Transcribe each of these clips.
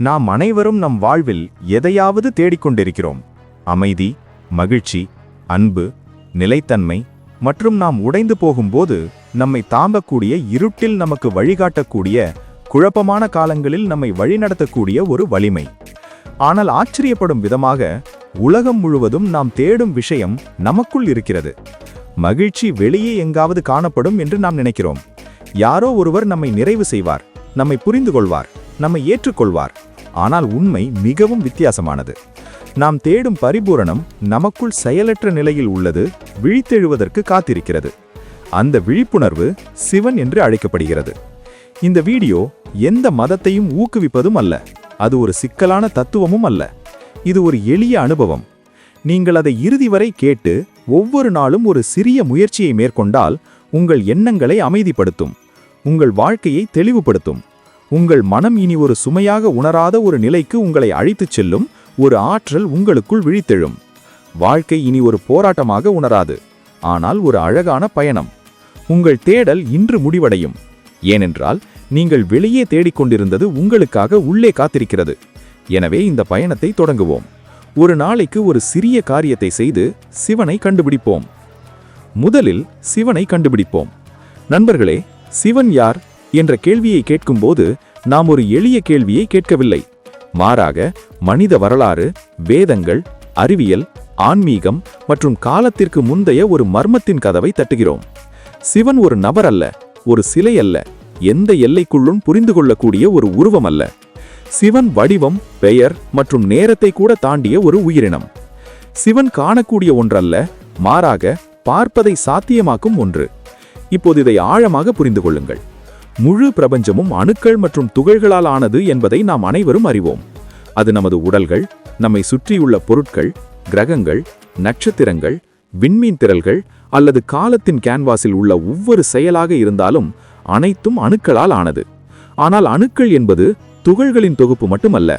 நாம் அனைவரும் நம் வாழ்வில் எதையாவது தேடிக்கொண்டிருக்கிறோம். அமைதி, மகிழ்ச்சி, அன்பு, நிலைத்தன்மை மற்றும் நாம் உடைந்து போகும்போது நம்மை தாங்கக்கூடிய, இருட்டில் நமக்கு வழிகாட்டக்கூடிய, குழப்பமான காலங்களில் நம்மை வழிநடத்தக்கூடிய ஒரு வலிமை. ஆனால் ஆச்சரியப்படும் விதமாக உலகம் முழுவதும் நாம் தேடும் விஷயம் நமக்குள் இருக்கிறது. மகிழ்ச்சி வெளியே எங்காவது காணப்படும் என்று நாம் நினைக்கிறோம். யாரோ ஒருவர் நம்மை நிறைவு செய்வார், நம்மை புரிந்து கொள்வார், நம்மை ஏற்றுக்கொள்வார். ஆனால் உண்மை மிகவும் வித்தியாசமானது. நாம் தேடும் பரிபூரணம் நமக்குள் செயலற்ற நிலையில் உள்ளது, விழித்தெழுவதற்கு காத்திருக்கிறது. அந்த விழிப்புணர்வு சிவன் என்று அழைக்கப்படுகிறது. இந்த வீடியோ எந்த மதத்தையும் ஊக்குவிப்பதும் அல்ல, அது ஒரு சிக்கலான தத்துவமும் அல்ல. இது ஒரு எளிய அனுபவம். நீங்கள் அதை இறுதி வரை கேட்டு ஒவ்வொரு நாளும் ஒரு சிறிய முயற்சியை மேற்கொண்டால் உங்கள் எண்ணங்களை அமைதிப்படுத்தும், உங்கள் வாழ்க்கையை தெளிவுபடுத்தும். உங்கள் மனம் இனி ஒரு சுமையாக உணராத ஒரு நிலைக்கு உங்களை அழைத்துச் செல்லும். ஒரு ஆற்றல் உங்களுக்குள் விழித்தெழும். வாழ்க்கை இனி ஒரு போராட்டமாக உணராது, ஆனால் ஒரு அழகான பயணம். உங்கள் தேடல் இன்று முடிவடையும். ஏனென்றால் நீங்கள் வெளியே தேடிக்கொண்டிருந்தது உங்களுக்காக உள்ளே காத்திருக்கிறது. எனவே இந்த பயணத்தை தொடங்குவோம். ஒரு நாளைக்கு ஒரு சிறிய காரியத்தை செய்து சிவனை கண்டுபிடிப்போம். முதலில் சிவனை கண்டுபிடிப்போம். நண்பர்களே, சிவன் யார் என்ற கேள்வியை கேட்கும்போது நாம் ஒரு எளிய கேள்வியை கேட்கவில்லை. மாறாக மனித வரலாறு, வேதங்கள், அறிவியல், ஆன்மீகம் மற்றும் காலத்திற்கு முந்தைய ஒரு மர்மத்தின் கதவை தட்டுகிறோம். சிவன் ஒரு நபர் அல்ல, ஒரு சிலை அல்ல, எந்த எல்லைக்குள்ளும் புரிந்து கொள்ளக்கூடிய ஒரு உருவம் அல்ல. சிவன் வடிவம், பெயர் மற்றும் நேரத்தை கூட தாண்டிய ஒரு உயிரினம். சிவன் காணக்கூடிய ஒன்றல்ல, மாறாக பார்ப்பதை சாத்தியமாக்கும் ஒன்று. இப்போது இதை ஆழமாக புரிந்து கொள்ளுங்கள். முழு பிரபஞ்சமும் அணுக்கள் மற்றும் துகள்களால் ஆனது என்பதை நாம் அனைவரும் அறிவோம். அது நமது உடல்கள், நம்மை சுற்றியுள்ள பொருட்கள், கிரகங்கள், நட்சத்திரங்கள், விண்மீன் திரள்கள் அல்லது காலத்தின் கேன்வாஸில் உள்ள ஒவ்வொரு செயலாக இருந்தாலும் அனைத்தும் அணுக்களால் ஆனது. ஆனால் அணுக்கள் என்பது துகள்களின் தொகுப்பு மட்டுமல்ல.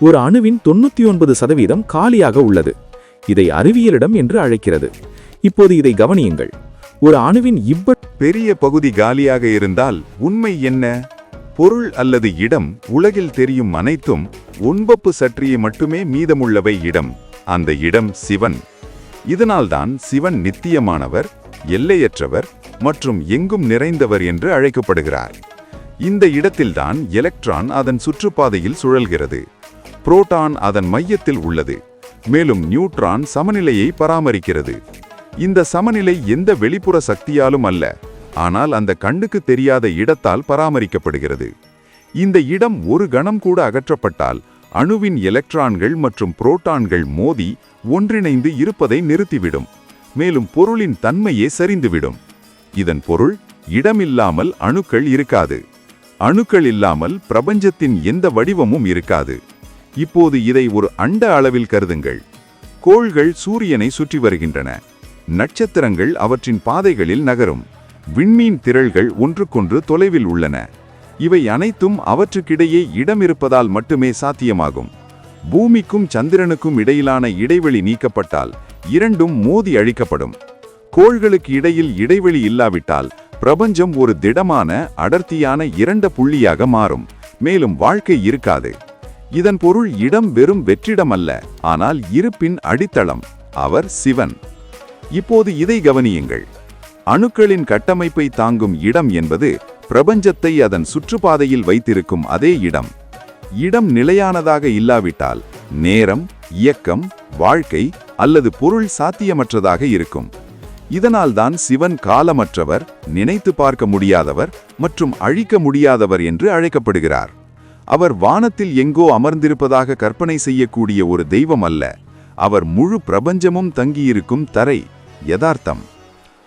ஒரு அணுவின் 99% காலியாக உள்ளது. இதை அறிவியலிடம் என்று அழைக்கிறது. இப்போது இதை கவனியுங்கள். ஒரு அணுவின் பெரிய பகுதி காலியாக இருந்தால் உண்மை என்ன? பொருள் அல்லது இடம், உலகில் தெரியும் அனைத்தும் 9% மட்டுமே மீதமுள்ளவை இடம். அந்த இடம் சிவன். இதனால்தான் சிவன் நித்தியமானவர், எல்லையற்றவர் மற்றும் எங்கும் நிறைந்தவர் என்று அழைக்கப்படுகிறார். இந்த இடத்தில்தான் எலக்ட்ரான் அதன் சுற்றுப்பாதையில் சுழல்கிறது. புரோட்டான் அதன் மையத்தில் உள்ளது. மேலும் நியூட்ரான் சமநிலையை பராமரிக்கிறது. இந்த சமநிலை எந்த வெளிப்புற சக்தியாலும் அல்ல, ஆனால் அந்த கண்ணுக்கு தெரியாத இடத்தால் பராமரிக்கப்படுகிறது. இந்த இடம் ஒரு கணம் கூட அகற்றப்பட்டால் அணுவின் எலக்ட்ரான்கள் மற்றும் புரோட்டான்கள் மோதி ஒன்றிணைந்து இருப்பதை நிறுத்திவிடும். மேலும் பொருளின் தன்மையே சரிந்துவிடும். இதன் பொருள், இடமில்லாமல் அணுக்கள் இருக்காது. அணுக்கள் இல்லாமல் பிரபஞ்சத்தின் எந்த வடிவமும் இருக்காது. இப்போது இதை ஒரு அண்ட அளவில் கருதுங்கள். கோள்கள் சூரியனை சுற்றி வருகின்றன. நட்சத்திரங்கள் அவற்றின் பாதைகளில் நகரும். விண்மீன் திரள்கள் ஒன்றுக்கொன்று தொலைவில் உள்ளன. இவை அனைத்தும் அவற்றுக்கிடையே இடம் இருப்பதால் மட்டுமே சாத்தியமாகும். பூமிக்கும் சந்திரனுக்கும் இடையிலான இடைவெளி நீக்கப்பட்டால் இரண்டும் மோதி அழிக்கப்படும். கோள்களுக்கு இடையில் இடைவெளி இல்லாவிட்டால் பிரபஞ்சம் ஒரு திடமான, அடர்த்தியான இரண்ட புள்ளியாக மாறும். மேலும் வாழ்க்கை இருக்காது. இதன் பொருள், இடம் வெறும் வெற்றிடம் அல்ல, ஆனால் இருப்பின் அடித்தளம். அவர் சிவன். இப்போது இதை கவனியுங்கள். அணுக்களின் கட்டமைப்பை தாங்கும் இடம் என்பது பிரபஞ்சத்தை அதன் சுற்றுப்பாதையில் வைத்திருக்கும் அதே இடம். இடம் நிலையானதாக இல்லாவிட்டால் நேரம், இயக்கம், வாழ்க்கை அல்லது பொருள் சாத்தியமற்றதாக இருக்கும். இதனால்தான் சிவன் காலமற்றவர், நினைத்து பார்க்க முடியாதவர் மற்றும் அழிக்க முடியாதவர் என்று அழைக்கப்படுகிறார். அவர் வானத்தில் எங்கோ அமர்ந்திருப்பதாக கற்பனை செய்யக்கூடிய ஒரு தெய்வம் அல்ல. அவர் முழு பிரபஞ்சமும் தங்கியிருக்கும் தரை, யதார்த்தம்.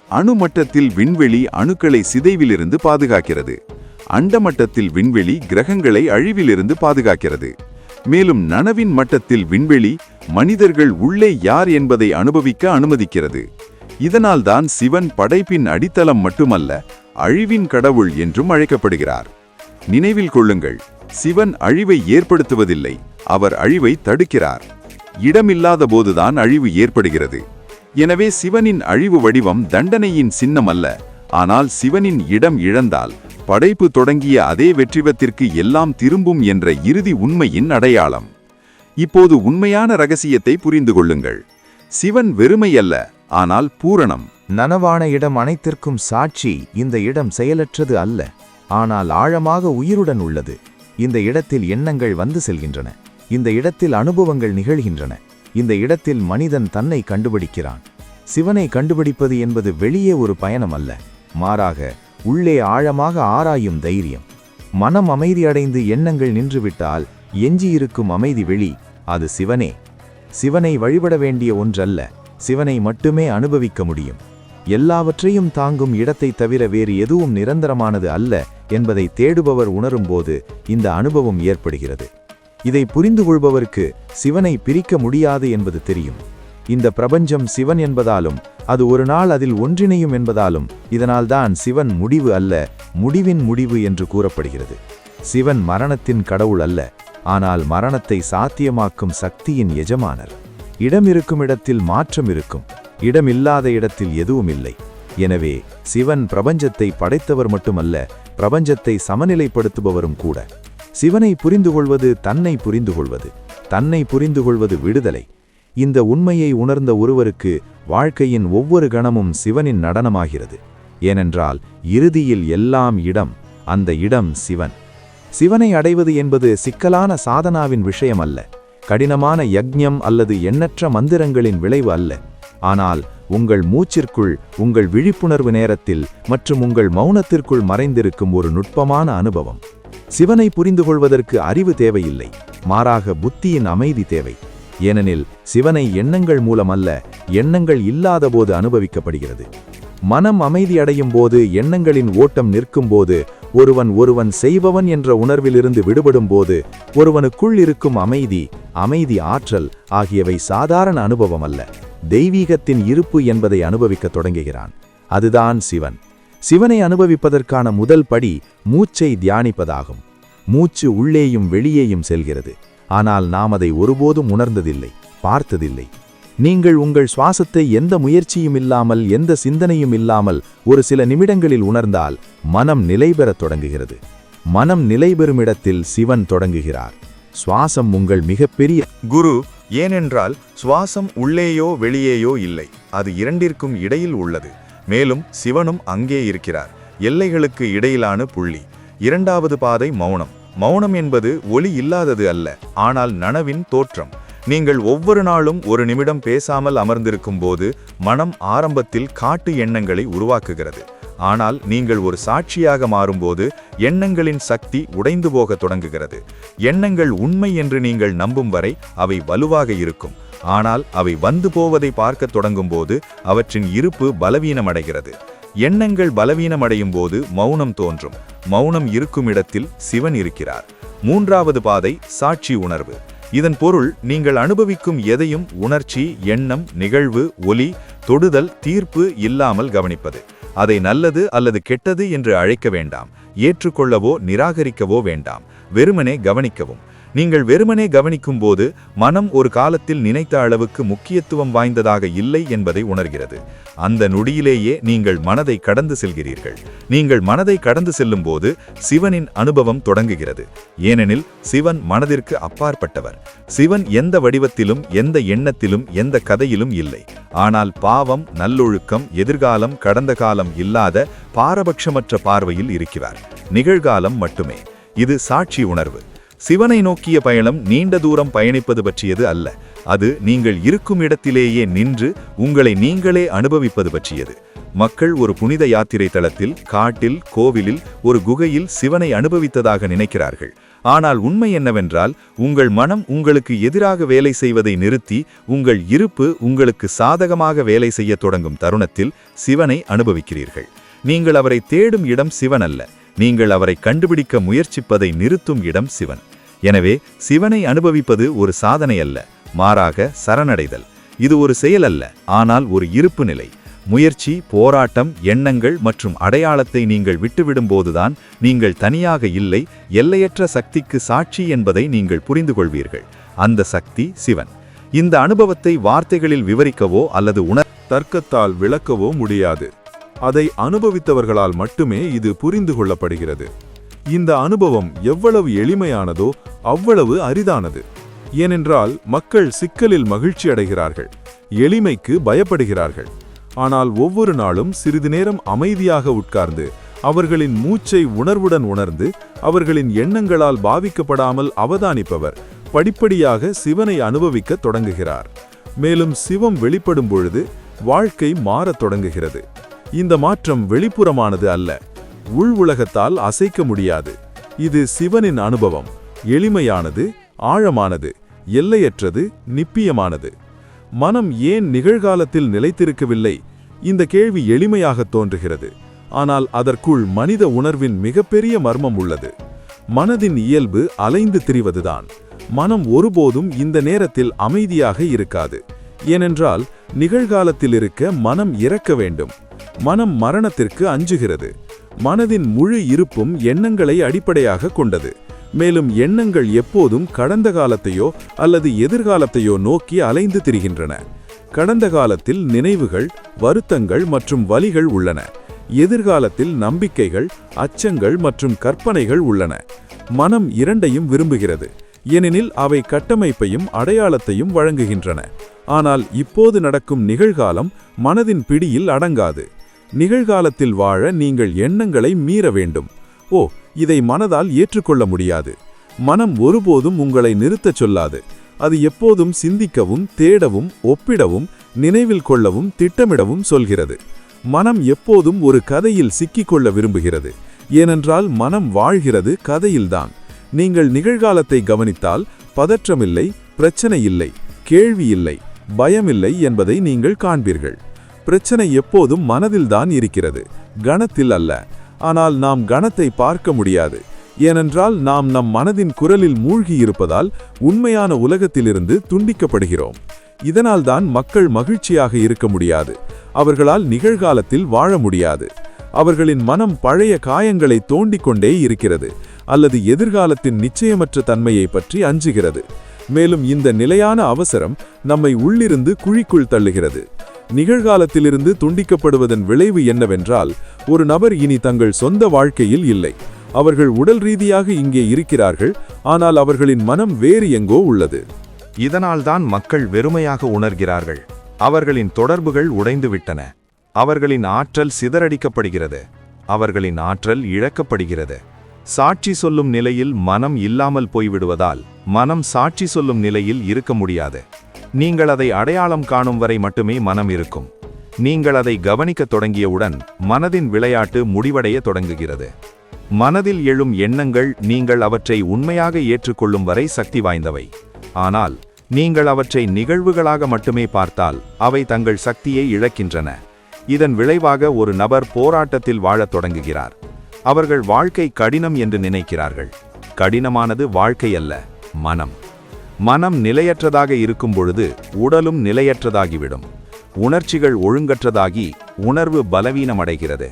அணுமட்டத்தில் விண்வெளி அணுக்களை சிதைவிலிருந்து பாதுகாக்கிறது. அண்டமட்டத்தில் விண்வெளி கிரகங்களை அழிவிலிருந்து பாதுகாக்கிறது. மேலும் நனவின் மட்டத்தில் விண்வெளி மனிதர்கள் உள்ளே யார் என்பதை அனுபவிக்க அனுமதிக்கிறது. இதனால்தான் சிவன் படைப்பின் அடித்தளம் மட்டுமல்ல, அழிவின் கடவுள் என்றும் அழைக்கப்படுகிறார். நினைவில் கொள்ளுங்கள், சிவன் அழிவை ஏற்படுத்துவதில்லை, அவர் அழிவை தடுக்கிறார். இடமில்லாத போதுதான் அழிவு ஏற்படுகிறது. எனவே சிவனின் அழிவு வடிவம் தண்டனையின் சின்னம் அல்ல, ஆனால் சிவனின் இடம் இழந்தால் படைப்பு தொடங்கிய அதே வெற்றிவத்திற்கு எல்லாம் திரும்பும் என்ற இறுதி உண்மையின் அடையாளம். இப்போது உண்மையான ரகசியத்தை புரிந்து கொள்ளுங்கள். சிவன் வெறுமையல்ல, ஆனால் பூரணம். நனவான இடம் அனைத்திற்கும் சாட்சி. இந்த இடம் செயலற்றது அல்ல, ஆனால் ஆழமாக உயிருடன் உள்ளது. இந்த இடத்தில் எண்ணங்கள் வந்து செல்கின்றன. இந்த இடத்தில் அனுபவங்கள் நிகழ்கின்றன. இந்த இடத்தில் மனிதன் தன்னை கண்டுபிடிக்கிறான். சிவனை கண்டுபிடிப்பது என்பது வெளியே ஒரு பயணம் அல்ல, மாறாக உள்ளே ஆழமாக ஆராயும் தைரியம். மனம் அமைதியடைந்து எண்ணங்கள் நின்றுவிட்டால் எஞ்சியிருக்கும் அமைதி வெளி, அது சிவனே. சிவனை வழிபட வேண்டிய ஒன்றல்ல, சிவனை மட்டுமே அனுபவிக்க முடியும். எல்லாவற்றையும் தாங்கும் இடத்தை தவிர வேறு எதுவும் நிரந்தரமானது அல்ல என்பதை தேடுபவர் உணரும்போது இந்த அனுபவம் ஏற்படுகிறது. இதை புரிந்து கொள்பவருக்கு சிவனை பிரிக்க முடியாது என்பது தெரியும். இந்த பிரபஞ்சம் சிவன் என்பதாலும் அது ஒரு நாள் அதில் ஒன்றிணையும் என்பதாலும் இதனால்தான் சிவன் முடிவு அல்ல, முடிவின் முடிவு என்று கூறப்படுகிறது. சிவன் மரணத்தின் கடவுள் அல்ல, ஆனால் மரணத்தை சாத்தியமாக்கும் சக்தியின் எஜமானர். இடம் இருக்கும் இடத்தில் மாற்றம் இருக்கும், இடம் இல்லாத இடத்தில் எதுவும் இல்லை. எனவே சிவன் பிரபஞ்சத்தை படைத்தவர் மட்டுமல்ல, பிரபஞ்சத்தை சமநிலைப்படுத்துபவரும் கூட. சிவனை புரிந்து கொள்வது தன்னை புரிந்து கொள்வது, தன்னை புரிந்து கொள்வது விடுதலை. இந்த உண்மையை உணர்ந்த ஒருவருக்கு வாழ்க்கையின் ஒவ்வொரு கணமும் சிவனின் நடனமாகிறது. ஏனென்றால் இறுதியில் எல்லாம் இடம், அந்த இடம் சிவன். சிவனை அடைவது என்பது சிக்கலான சாதனாவின் விஷயம் அல்ல, கடினமான யக்ஞம் அல்லது எண்ணற்ற மந்திரங்களின் விளைவு அல்ல. ஆனால் உங்கள் மூச்சிற்குள், உங்கள் விழிப்புணர்வு நேரத்தில் மற்றும் உங்கள் மௌனத்திற்குள் மறைந்திருக்கும் ஒரு நுட்பமான அனுபவம். சிவனை புரிந்து கொள்வதற்கு அறிவு தேவையில்லை, மாறாக புத்தியின் அமைதி தேவை. ஏனெனில் சிவனை எண்ணங்கள் மூலமல்ல, எண்ணங்கள் இல்லாதபோது அனுபவிக்கப்படுகிறது. மனம் அமைதி அடையும் போது, எண்ணங்களின் ஓட்டம் நிற்கும் போது, ஒருவன் செய்பவன் என்ற உணர்விலிருந்து விடுபடும் போது, ஒருவனுக்குள் இருக்கும் அமைதி ஆற்றல் ஆகியவை சாதாரண அனுபவம் அல்ல, தெய்வீகத்தின் இருப்பு என்பதை அனுபவிக்கத் தொடங்குகிறான். அதுதான் சிவன். சிவனை அனுபவிப்பதற்கான முதல் படி மூச்சை தியானிப்பதாகும். மூச்சு உள்ளேயும் வெளியேயும் செல்கிறது, ஆனால் நாம் அதை ஒருபோதும் உணர்ந்ததில்லை, பார்த்ததில்லை. நீங்கள் உங்கள் சுவாசத்தை எந்த முயற்சியும் இல்லாமல், எந்த சிந்தனையும் இல்லாமல் ஒரு சில நிமிடங்களில் உணர்ந்தால் மனம் நிலைபெறத் தொடங்குகிறது. மனம் நிலைபெறும் இடத்தில் சிவன் தொடங்குகிறார். சுவாசம் உங்கள் மிகப்பெரிய குரு. ஏனென்றால் சுவாசம் உள்ளேயோ வெளியேயோ இல்லை, அது இரண்டிற்கும் இடையில் உள்ளது. மேலும் சிவனும் அங்கே இருக்கிறார், எல்லைகளுக்கு இடையிலான புள்ளி. இரண்டாவது பாதை மௌனம். மௌனம் என்பது ஒலி இல்லாதது அல்ல, ஆனால் நனவின் தோற்றம். நீங்கள் ஒவ்வொரு நாளும் ஒரு நிமிடம் பேசாமல் அமர்ந்திருக்கும் போது மனம் ஆரம்பத்தில் காட்டு எண்ணங்களை உருவாக்குகிறது. ஆனால் நீங்கள் ஒரு சாட்சியாக மாறும்போது எண்ணங்களின் சக்தி உடைந்து போக தொடங்குகிறது. எண்ணங்கள் உண்மை என்று நீங்கள் நம்பும் வரை அவை வலுவாக இருக்கும், ஆனால் அவை வந்து போவதை பார்க்க தொடங்கும் போது அவற்றின் இருப்பு பலவீனமடைகிறது. எண்ணங்கள் பலவீனமடையும் போது மௌனம் தோன்றும். மௌனம் இருக்கும் இடத்தில் சிவன் இருக்கிறார். மூன்றாவது பாதை சாட்சி உணர்வு. இதன் பொருள் நீங்கள் அனுபவிக்கும் எதையும் உணர்ச்சி, எண்ணம், நிகழ்வு, ஒலி, தொடுதல், தீர்ப்பு இல்லாமல் கவனிப்பது. அதை நல்லது அல்லது கெட்டது என்று அழைக்க வேண்டாம், ஏற்றுக்கொள்ளவோ நிராகரிக்கவோ வேண்டாம், வெறுமனே கவனிக்கவும். நீங்கள் வெறுமனே கவனிக்கும் போது மனம் ஒரு காலத்தில் நினைத்த அளவுக்கு முக்கியத்துவம் வாய்ந்ததாக இல்லை என்பதை உணர்கிறது. அந்த நொடியிலேயே நீங்கள் மனதை கடந்து செல்கிறீர்கள். நீங்கள் மனதை கடந்து செல்லும் போது சிவனின் அனுபவம் தொடங்குகிறது. ஏனெனில் சிவன் மனதிற்கு அப்பாற்பட்டவர். சிவன் எந்த வடிவத்திலும், எந்த எண்ணத்திலும், எந்த கதையிலும் இல்லை. ஆனால் பாவம், நல்லொழுக்கம், எதிர்காலம், கடந்த காலம் இல்லாத பாரபட்சமற்ற பார்வையில் இருக்கிறார். நிகழ்காலம் மட்டுமே. இது சாட்சி உணர்வு. சிவனை நோக்கிய பயணம் நீண்ட தூரம் பயணிப்பது பற்றியது அல்ல, அது நீங்கள் இருக்கும் இடத்திலேயே நின்று உங்களை நீங்களே அனுபவிப்பது பற்றியது. மக்கள் ஒரு புனித யாத்திரை தளத்தில், காட்டில், கோவிலில், ஒரு குகையில் சிவனை அனுபவித்ததாக நினைக்கிறார்கள். ஆனால் உண்மை என்னவென்றால், உங்கள் மனம் உங்களுக்கு எதிராக வேலை செய்வதை நிறுத்தி உங்கள் இருப்பு உங்களுக்கு சாதகமாக வேலை செய்ய தொடங்கும் தருணத்தில் சிவனை அனுபவிக்கிறீர்கள். நீங்கள் அவரை தேடும் இடம் சிவன் அல்ல, நீங்கள் அவரை கண்டுபிடிக்க முயற்சிப்பதை நிறுத்தும் இடம் சிவன். எனவே சிவனை அனுபவிப்பது ஒரு சாதனை அல்ல, மாறாக சரணடைதல். இது ஒரு செயல் அல்ல, ஆனால் ஒரு இருப்பு நிலை. முயற்சி, போராட்டம், எண்ணங்கள் மற்றும் அடையாளத்தை நீங்கள் விட்டுவிடும்போதுதான் நீங்கள் தனியாக இல்லை, எல்லையற்ற சக்திக்கு சாட்சி என்பதை நீங்கள் புரிந்து கொள்வீர்கள். அந்த சக்தி சிவன். இந்த அனுபவத்தை வார்த்தைகளில் விவரிக்கவோ அல்லது தர்க்கத்தால் விளக்கவோ முடியாது. அதை அனுபவித்தவர்களால் மட்டுமே இது புரிந்து கொள்ளப்படுகிறது. இந்த அனுபவம் எவ்வளவு எளிமையானதோ அவ்வளவு அரிதானது. ஏனென்றால் மக்கள் சிக்கலில் மகிழ்ச்சி அடைகிறார்கள், எளிமைக்கு பயப்படுகிறார்கள். ஆனால் ஒவ்வொரு நாளும் சிறிது நேரம் அமைதியாக உட்கார்ந்து அவர்களின் மூச்சை உணர்வுடன் உணர்ந்து அவர்களின் எண்ணங்களால் பாதிக்கப்படாமல் அவதானிப்பவர் படிப்படியாக சிவனை அனுபவிக்க தொடங்குகிறார். மேலும் சிவம் வெளிப்படும் பொழுது வாழ்க்கை மாறத் தொடங்குகிறது. இந்த மாற்றம் வெளிப்புறமானது அல்ல, உள் உலகத்தால் அசைக்க முடியாது. இது சிவனின் அனுபவம், எளிமையானது, ஆழமானது, எல்லையற்றது, நிப்பியமானது. மனம் ஏன் நிகழ்காலத்தில் நிலைத்திருக்கவில்லை? இந்த கேள்வி எளிமையாக தோன்றுகிறது. ஆனால் அதற்குள் மனித உணர்வின் மிகப்பெரிய மர்மம் உள்ளது. மனதின் இயல்பு அலைந்து திரிவதுதான். மனம் ஒருபோதும் இந்த நேரத்தில் அமைதியாக இருக்காது. ஏனென்றால் நிகழ்காலத்தில் இருக்க மனம் இறக்க வேண்டும். மனம் மரணத்திற்கு அஞ்சுகிறது. மனதின் முழு இருப்பும் எண்ணங்களை அடிப்படையாக கொண்டது. மேலும் எண்ணங்கள் எப்போதும் கடந்த காலத்தையோ அல்லது எதிர்காலத்தையோ நோக்கி அலைந்து திரிகின்றன. கடந்த காலத்தில் நினைவுகள், வருத்தங்கள் மற்றும் வலிகள் உள்ளன. எதிர்காலத்தில் நம்பிக்கைகள், அச்சங்கள் மற்றும் கற்பனைகள் உள்ளன. மனம் இரண்டையும் விரும்புகிறது, ஏனெனில் அவை கட்டமைப்பையும் அடையாளத்தையும் வழங்குகின்றன. ஆனால் இப்போது நடக்கும் நிகழ்காலம் மனதின் பிடியில் அடங்காது. நிகழ்காலத்தில் வாழ நீங்கள் எண்ணங்களை மீற வேண்டும். ஓ, இதை மனதால் ஏற்றுக்கொள்ள முடியாது. மனம் ஒருபோதும் உங்களை நிறுத்தச் சொல்லாது. அது எப்போதும் சிந்திக்கவும், தேடவும், ஒப்பிடவும், நினைவில் கொள்ளவும், திட்டமிடவும் சொல்கிறது. மனம் எப்போதும் ஒரு கதையில் சிக்கிக்கொள்ள விரும்புகிறது. ஏனென்றால் மனம் வாழ்கிறது கதையில்தான். நீங்கள் நிகழ்காலத்தை கவனித்தால் பதற்றமில்லை, பிரச்சனை இல்லை, கேள்வி இல்லை, பயமில்லை என்பதை நீங்கள் காண்பீர்கள். பிரச்சனை எப்போதும் மனதில்தான் இருக்கிறது, கணத்தில் அல்ல. ஆனால் நாம் கணத்தை பார்க்க முடியாது. ஏனென்றால் நாம் நம் மனதின் குரலில் மூழ்கி இருப்பதால் உண்மையான உலகத்திலிருந்து துண்டிக்கப்படுகிறோம். இதனால்தான் மக்கள் மகிழ்ச்சியாக இருக்க முடியாது. அவர்களால் நிகழ்காலத்தில் வாழ முடியாது. அவர்களின் மனம் பழைய காயங்களை தோண்டிக்கொண்டே இருக்கிறது, அல்லது எதிர்காலத்தின் நிச்சயமற்ற தன்மையை பற்றி அஞ்சுகிறது. மேலும் இந்த நிலையான அவசரம் நம்மை உள்ளிருந்து குழிக்குள் தள்ளுகிறது. நிகழ்காலத்திலிருந்து துண்டிக்கப்படுவதன் விளைவு என்னவென்றால், ஒரு நபர் இனி தங்கள் சொந்த வாழ்க்கையில் இல்லை. அவர்கள் உடல் ரீதியாக இங்கே இருக்கிறார்கள், ஆனால் அவர்களின் மனம் வேறு எங்கோ உள்ளது. இதனால்தான் மக்கள் வெறுமையாக உணர்கிறார்கள். அவர்களின் தொடர்புகள் உடைந்துவிட்டன. அவர்களின் ஆற்றல் சிதறடிக்கப்படுகிறது. அவர்களின் ஆற்றல் இழக்கப்படுகிறது. சாட்சி சொல்லும் நிலையில் மனம் இல்லாமல் போய்விடுவதால் மனம் சாட்சி சொல்லும் நிலையில் இருக்க முடியாது. நீங்கள் அதை அடையாளம் காணும் வரை மட்டுமே மனம் இருக்கும். நீங்கள் அதை கவனிக்கத் தொடங்கியவுடன் மனதின் விளையாட்டு முடிவடைய தொடங்குகிறது. மனதில் எழும் எண்ணங்கள் நீங்கள் அவற்றை உண்மையாக ஏற்றுக்கொள்ளும் வரை சக்தி வாய்ந்தவை. ஆனால் நீங்கள் அவற்றை நிகழ்வுகளாக மட்டுமே பார்த்தால் அவை தங்கள் சக்தியை இழக்கின்றன. இதன் விளைவாக ஒரு நபர் போராட்டத்தில் வாழத் தொடங்குகிறார். அவர்கள் வாழ்க்கை கடினம் என்று நினைக்கிறார்கள். கடினமானது வாழ்க்கை அல்ல, மனம். மனம் நிலையற்றதாக இருக்கும் பொழுது உடலும் நிலையற்றதாகிவிடும். உணர்ச்சிகள் ஒழுங்கற்றதாகி உணர்வு பலவீனமடைகிறது.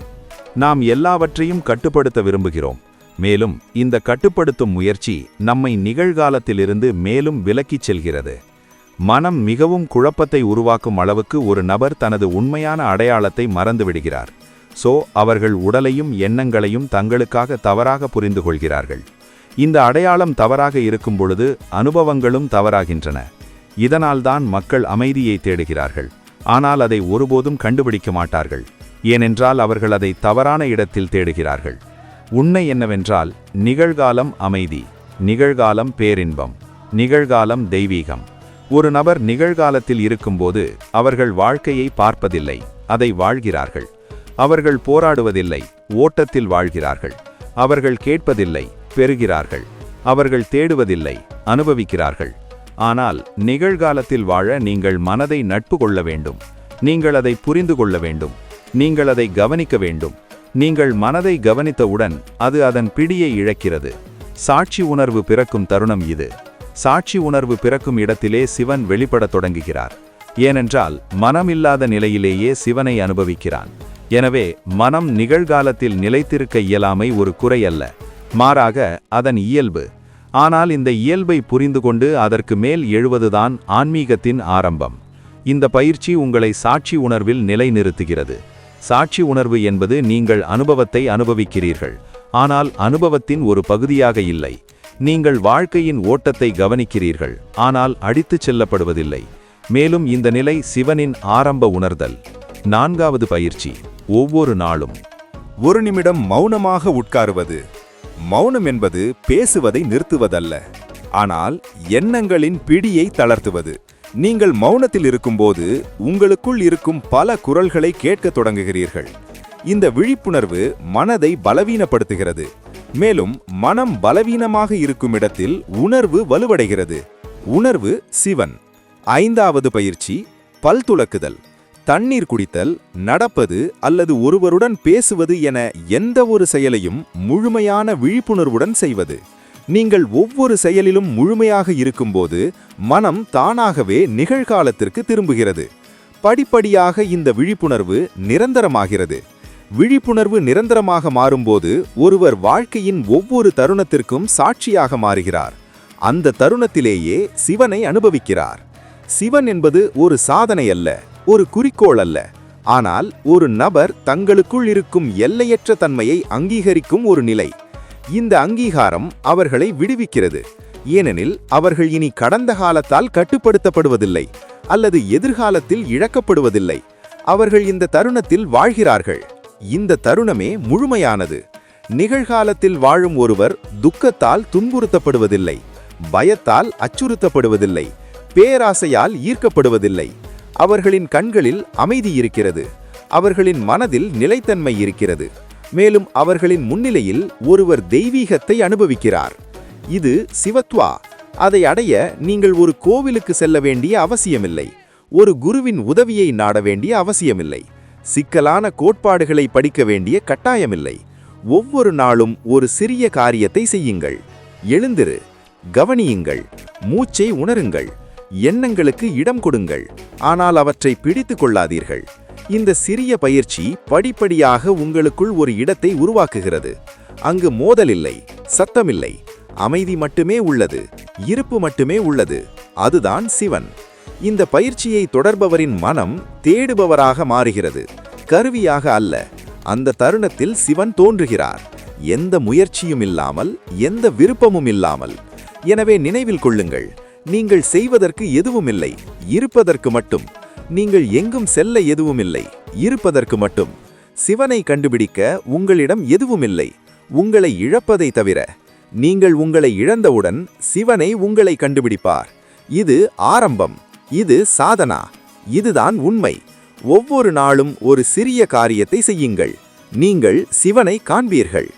நாம் எல்லாவற்றையும் கட்டுப்படுத்த விரும்புகிறோம். மேலும் இந்த கட்டுப்படுத்தும் முயற்சி நம்மை நிகழ்காலத்திலிருந்து மேலும் விலக்கிச் செல்கிறது. மனம் மிகவும் குழப்பத்தை உருவாக்கும் அளவுக்கு ஒரு நபர் தனது உண்மையான அடையாளத்தை மறந்துவிடுகிறார். அவர்கள் உடலையும் எண்ணங்களையும் தங்களுக்காக தவறாக புரிந்து கொள்கிறார்கள். இந்த அடையாளம் தவறாக இருக்கும் பொழுது அனுபவங்களும் தவறாகின்றன. இதனால்தான் மக்கள் அமைதியை தேடுகிறார்கள். ஆனால் அதை ஒருபோதும் கண்டுபிடிக்க மாட்டார்கள். ஏனென்றால் அவர்கள் அதை தவறான இடத்தில் தேடுகிறார்கள். உண்மை என்னவென்றால், நிகழ்காலம் அமைதி, நிகழ்காலம் பேரின்பம், நிகழ்காலம் தெய்வீகம். ஒரு நபர் நிகழ்காலத்தில் இருக்கும்போது அவர்கள் வாழ்க்கையை பார்ப்பதில்லை, அதை வாழ்கிறார்கள். அவர்கள் போராடுவதில்லை, ஓட்டத்தில் வாழ்கிறார்கள். அவர்கள் கேட்பதில்லை, பெறுகிறார்கள். அவர்கள் தேடுவதில்லை, அனுபவிக்கிறார்கள். ஆனால் நிகழ்காலத்தில் வாழ நீங்கள் மனதை நட்பு கொள்ள வேண்டும். நீங்கள் அதை புரிந்து கொள்ள வேண்டும். நீங்கள் அதை கவனிக்க வேண்டும். நீங்கள் மனதை கவனித்தவுடன் அது அதன் பிடியை இழக்கிறது. சாட்சி உணர்வு பிறக்கும் தருணம் இது. சாட்சி உணர்வு பிறக்கும் இடத்திலே சிவன் வெளிப்படத் தொடங்குகிறார். ஏனென்றால் மனமில்லாத நிலையிலேயே சிவனை அனுபவிக்கிறான். எனவே மனம் நிகழ்காலத்தில் நிலைத்திருக்க இயலாமை ஒரு குறை அல்ல, மாறாக அதன் இயல்பு. ஆனால் இந்த இயல்பை புரிந்து கொண்டு அதற்கு மேல் எழுவதுதான் ஆன்மீகத்தின் ஆரம்பம். இந்த பயிற்சி உங்களை சாட்சி உணர்வில் நிலைநிறுத்துகிறது. சாட்சி உணர்வு என்பது நீங்கள் அனுபவத்தை அனுபவிக்கிறீர்கள், ஆனால் அனுபவத்தின் ஒரு பகுதியாக இல்லை. நீங்கள் வாழ்க்கையின் ஓட்டத்தை கவனிக்கிறீர்கள், ஆனால் அடித்துச் செல்லப்படுவதில்லை. மேலும் இந்த நிலை சிவனின் ஆரம்ப உணர்தல். 4வது பயிற்சி, ஒவ்வொரு நாளும் 1 நிமிடம் மௌனமாக உட்காருவது. மௌனம் என்பது பேசுவதை நிறுத்துவதல்ல, ஆனால் எண்ணங்களின் பிடியை தளர்த்துவது. நீங்கள் மௌனத்தில் இருக்கும்போது உங்களுக்குள் இருக்கும் பல குரல்களை கேட்கத் தொடங்குகிறீர்கள். இந்த விழிப்புணர்வு மனதை பலவீனப்படுத்துகிறது. மேலும் மனம் பலவீனமாக இருக்கும் இடத்தில் உணர்வு வலுவடைகிறது. உணர்வு சிவன். 5வது பயிற்சி, பல் துலக்குதல். தண்ணீர் குடித்தல், நடப்பது அல்லது ஒருவருடன் பேசுவது என எந்த ஒரு செயலையும் முழுமையான விழிப்புணர்வுடன் செய்வது. நீங்கள் ஒவ்வொரு செயலிலும் முழுமையாக இருக்கும்போது மனம் தானாகவே நிகழ்காலத்திற்கு திரும்புகிறது. படிப்படியாக இந்த விழிப்புணர்வு நிரந்தரமாகிறது. விழிப்புணர்வு நிரந்தரமாக மாறும்போது ஒருவர் வாழ்க்கையின் ஒவ்வொரு தருணத்திற்கும் சாட்சியாக மாறுகிறார். அந்த தருணத்திலேயே சிவனை அனுபவிக்கிறார். சிவன் என்பது ஒரு சாதனை அல்ல, ஒரு குறிக்கோள் அல்ல, ஆனால் ஒரு நபர் தங்களுக்குள் இருக்கும் எல்லையற்ற தன்மையை அங்கீகரிக்கும் ஒரு நிலை. இந்த அங்கீகாரம் அவர்களை விடுவிக்கிறது. ஏனெனில் அவர்கள் இனி கடந்த காலத்தால் கட்டுப்படுத்தப்படுவதில்லை அல்லது எதிர்காலத்தில் இழக்கப்படுவதில்லை. அவர்கள் இந்த தருணத்தில் வாழ்கிறார்கள். இந்த தருணமே முழுமையானது. நிகழ்காலத்தில் வாழும் ஒருவர் துக்கத்தால் துன்புறுத்தப்படுவதில்லை, பயத்தால் அச்சுறுத்தப்படுவதில்லை, பேராசையால் ஈர்க்கப்படுவதில்லை. அவர்களின் கண்களில் அமைதி இருக்கிறது, அவர்களின் மனதில் நிலைத்தன்மை இருக்கிறது. மேலும் அவர்களின் முன்னிலையில் ஒருவர் தெய்வீகத்தை அனுபவிக்கிறார். இது சிவத்வா. அதை அடைய நீங்கள் ஒரு கோவிலுக்கு செல்ல வேண்டிய அவசியமில்லை, ஒரு குருவின் உதவியை நாட வேண்டிய அவசியமில்லை, சிக்கலான கோட்பாடுகளை படிக்க வேண்டிய கட்டாயமில்லை. ஒவ்வொரு நாளும் ஒரு சிறிய காரியத்தை செய்யுங்கள். எழுந்திரு, கவனியுங்கள், மூச்சை உணருங்கள், எண்ணங்களுக்கு இடம் கொடுங்கள், ஆனால் அவற்றை பிடித்து கொள்ளாதீர்கள். இந்த சிறிய பயிற்சி படிப்படியாக உங்களுக்குள் ஒரு இடத்தை உருவாக்குகிறது. அங்கு மோதலில்லை, சத்தமில்லை, அமைதி மட்டுமே உள்ளது, இருப்பு மட்டுமே உள்ளது. அதுதான் சிவன். இந்த பயிற்சியை தொடர்பவரின் மனம் தேடுபவராக மாறுகிறது, கருவியாக அல்ல. அந்த தருணத்தில் சிவன் தோன்றுகிறார், எந்த முயற்சியும் இல்லாமல், எந்த விருப்பமும் இல்லாமல். எனவே நினைவில் கொள்ளுங்கள், நீங்கள் செய்வதற்கு எதுவும் இல்லை, இருப்பதற்கு மட்டும். நீங்கள் எங்கும் செல்ல எதுவும் இல்லை, இருப்பதற்கு மட்டும். சிவனை கண்டுபிடிக்க உங்களிடம் எதுவும் இல்லை, உங்களை இழப்பதை தவிர. நீங்கள் உங்களை இழந்தவுடன் சிவனை உங்களை கண்டுபிடிப்பார். இது ஆரம்பம், இது சாதனா, இதுதான் உண்மை. ஒவ்வொரு நாளும் ஒரு சிறிய காரியத்தை செய்யுங்கள், நீங்கள் சிவனை காண்பீர்கள்.